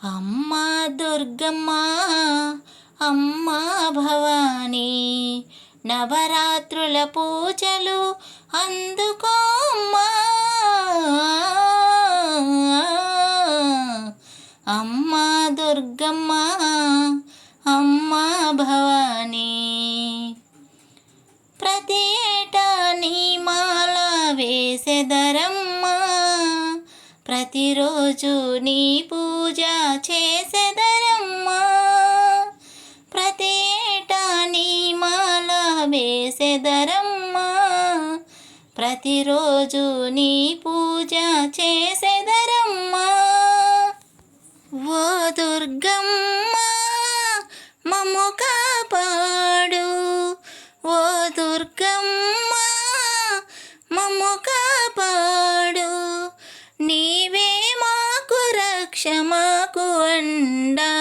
అమ్మా దుర్గమ్మ అమ్మా భవానీ నవరాత్రుల పూజలు అందుకోమ్మా. అమ్మా దుర్గమ్మ అమ్మా భవానీ ప్రతి ఏటా నీ మాల వేసెదరమ్మా, ప్రతిరోజు నీ పూజ చేసెదరమ్మా. ప్రతి ఏటా నీ మాల వేసెదరమ్మా, ప్రతిరోజు నీ పూజ చేసెదరమ్మా. ఓ దుర్గమ్మ మమ్ము కాపాడు, ఓ దుర్గమ్మ మమ్ము కాపాడు, నీవే మాకు రక్ష మాకు అండా.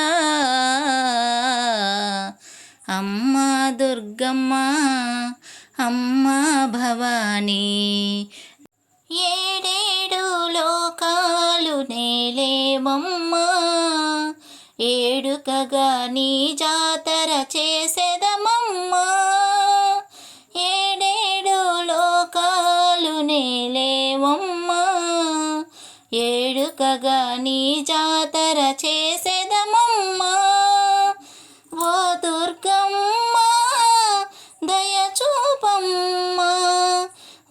అమ్మా దుర్గమ్మ అమ్మా భవానీ ఏడేడు లోకాలు నేలేమమ్మా, ఏడుకగా నీ జాతర చేసెదమమ్మా. ఏడేడు లోకాలు నేలేమమ్మా, ఏడుకగా నీ జాతర చేసెదమమ్మా. ఓ దుర్గమ్మ దయ చూపమ్మా,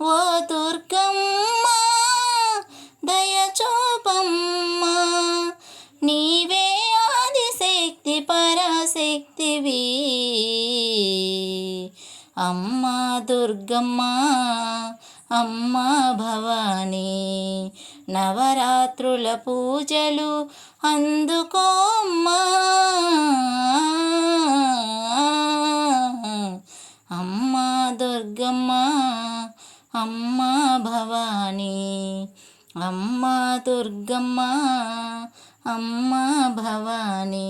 ఓ దుర్గమ్మ దయ చూపమ్మా. నీవే ఆదిశక్తి పరాశక్తివి, అమ్మా దుర్గమ్మ అమ్మా భవానీ నవరాత్రుల పూజలు అందుకోమ్మా. అమ్మా దుర్గమ్మ అమ్మా భవానీ, అమ్మా దుర్గమ్మ అమ్మా భవానీ.